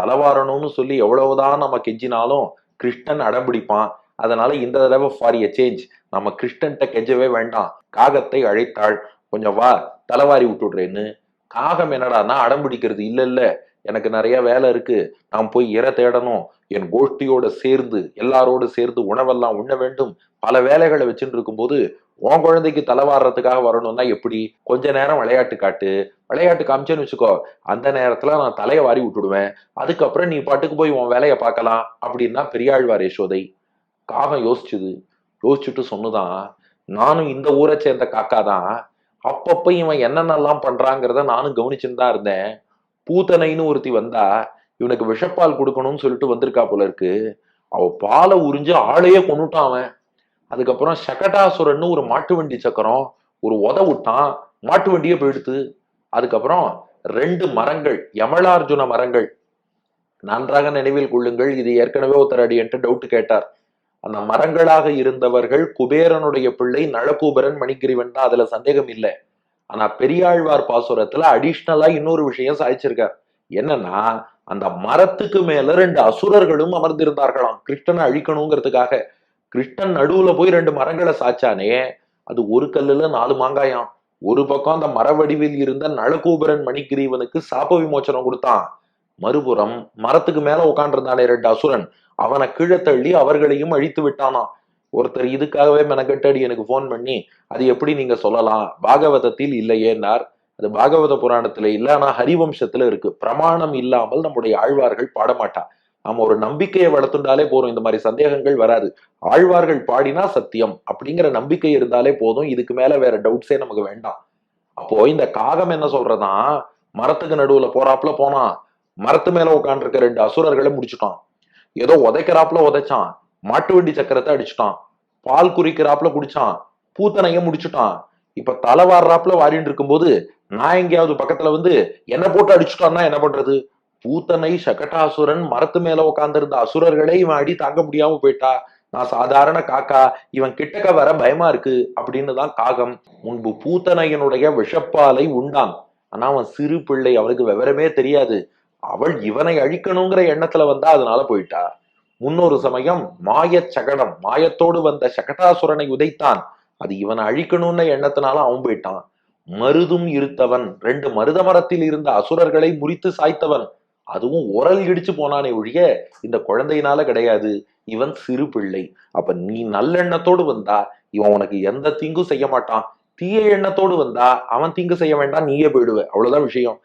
தலைவாரணும்னு சொல்லி எவ்வளவுதான் நம்ம கெஞ்சினாலும் கிருஷ்ணன் அடம்பிடிப்பான். அதனால இந்த தடவை ஃபார் எ சேஞ்ச் நம்ம கிருஷ்ணன்ட்ட கெஞ்சவே வேண்டாம். காகத்தை அழைத்தாள். கொஞ்சம் வா, தலைவாரி விட்டுடுறேன்னு. காகம் என்னடான்னா அடம் பிடிக்கிறது. இல்ல இல்ல, எனக்கு நிறைய வேலை இருக்கு, நான் போய் இரை தேடணும், என் கோஷ்டியோட சேர்ந்து எல்லாரோடு சேர்ந்து உணவெல்லாம் உண்ண வேண்டும், பல வேலைகளை வச்சுட்டு இருக்கும்போது உன் குழந்தைக்கு தலைவாடுறதுக்காக வரணும்னா எப்படி? கொஞ்ச நேரம் விளையாட்டு காட்டு. விளையாட்டு காமிச்சேன்னு வச்சுக்கோ, அந்த நேரத்துல நான் தலையை வாரி விட்டுடுவேன். அதுக்கப்புறம் நீ பாட்டுக்கு போய் உன் வேலையை பார்க்கலாம் அப்படின்னா பெரியாழ்வார் யசோதை. காகம் யோசிச்சுது. யோசிச்சுட்டு சொன்னுதான், நானும் இந்த ஊரை சேர்ந்த காக்கா தான். அப்பப்ப இவன் என்னென்னலாம் பண்றாங்கிறத நானும் கவனிச்சுன்னு தான் இருந்தேன். பூத்தனைன்னு ஒருத்தி வந்தா இவனுக்கு விஷப்பால் கொடுக்கணும்னு சொல்லிட்டு வந்திருக்கா போல இருக்கு. அவ பாலை உறிஞ்சு ஆளையே கொண்டுட்டான் அவன். அதுக்கப்புறம் சகடாசுரன்னு ஒரு மாட்டு வண்டி சக்கரம் ஒரு விட்டான், மாட்டு வண்டியே போயிடுத்து. அதுக்கப்புறம் 2 மரங்கள், யமலார்ஜுன மரங்கள். நன்றாக நினைவில் கொள்ளுங்கள், இது ஏற்கனவே ஒருத்தர் என்கிட்ட டவுட் கேட்டார். அந்த மரங்களாக இருந்தவர்கள் குபேரனுடைய பிள்ளை நளகூபரன் மணிகிரிவன் தான், அதுல சந்தேகம் இல்லை. ஆனா பெரியாழ்வார் பாசுரத்துல அடிஷ்னலா இன்னொரு விஷயம் சாதிச்சிருக்கார். என்னன்னா, அந்த மரத்துக்கு மேல 2 அசுரர்களும் அமர்ந்திருந்தார்களாம் கிருஷ்ணனை அழிக்கணுங்கிறதுக்காக. கிருஷ்ணன் நடுவுல போய் 2 மரங்களை சாச்சானே, அது ஒரு கல்லுல 4 மாங்காயாம். ஒரு பக்கம் அந்த மர வடிவில் இருந்த நளகூபரன் மணிகிரீவனுக்கு சாப விமோச்சனம் கொடுத்தான். மறுபுறம் மரத்துக்கு மேல உட்காண்டிருந்தானே 2 அசுரன், அவனை கீழே தள்ளி அவர்களையும் அழித்து விட்டானாம். ஒருத்தர் இதுக்காகவே மெனக்கெட்டடி எனக்கு போன் பண்ணி, அது எப்படி நீங்க சொல்லலாம், பாகவதத்தில் இல்லையேன்னார். அது பாகவத புராணத்துல இல்ல, ஆனா ஹரிவம்சத்துல இருக்கு. பிரமாணம் இல்லாமல் நம்முடைய ஆழ்வார்கள் பாடமாட்டா. நாம ஒரு நம்பிக்கையை வளர்த்துட்டாலே போறோம், இந்த மாதிரி சந்தேகங்கள் வராது. ஆழ்வார்கள் பாடினா சத்தியம் அப்படிங்கிற நம்பிக்கை இருந்தாலே போதும், இதுக்கு மேல வேற டவுட்ஸே நமக்கு வேண்டாம். அப்போ இந்த காகம் என்ன சொல்றதா, மரத்துக்கு நடுவுல போறாப்புல போனா, மரத்து மேல உட்காந்துருக்க 2 அசுரர்களை முடிச்சுட்டான். ஏதோ உதைக்கிறாப்புல உதைச்சான், மாட்டு வண்டி சக்கரத்தை அடிச்சுட்டான், பால் குறிக்கிறாப்புல குடிச்சான், பூத்தனைய முடிச்சுட்டான். இப்ப தலை வாடுறாப்புல வாரின்னு இருக்கும்போது நான் எங்கேயாவது பக்கத்துல வந்து என்ன போட்டு அடிச்சுட்டான்னா என்ன பண்றது? பூத்தனை சகட்டாசுரன் மரத்து மேல உட்கார்ந்திருந்த அசுரர்களை இவன் அடி தாங்க முடியாம போயிட்டா. நான் சாதாரண காக்கா, இவன் கிட்டக்க வர பயமா இருக்கு அப்படின்னு தான் காகம். முன்பு பூத்தனையனுடைய விஷப்பாலை உண்டான். ஆனா அவன் சிறு பிள்ளை, அவனுக்கு விவரமே தெரியாது. அவள் இவனை அழிக்கணுங்கிற எண்ணத்துல வந்தா, அதனால போயிட்டா. முன்னொரு சமயம் மாயச் சகடம், மாயத்தோடு வந்த சகடாசுரனை உதைத்தான். அது இவனை அழிக்கணும்னு எண்ணத்தினால அவன் போயிட்டான். மருதும் இருத்தவன், 2 மருத மரத்தில் இருந்த அசுரர்களை முறித்து சாய்த்தவன். அதுவும் உரல் இடிச்சு போனானே ஒழிய இந்த குழந்தையினால கிடையாது. இவன் சிறு பிள்ளை. அப்ப நீ நல்லெண்ணத்தோடு வந்தா இவன் உனக்கு எந்த தீங்கும் செய்ய மாட்டான். தீய எண்ணத்தோடு வந்தா அவன் தீங்கு செய்ய வேண்டாம், நீயே போயிடுவ. அவ்வளவுதான் விஷயம்.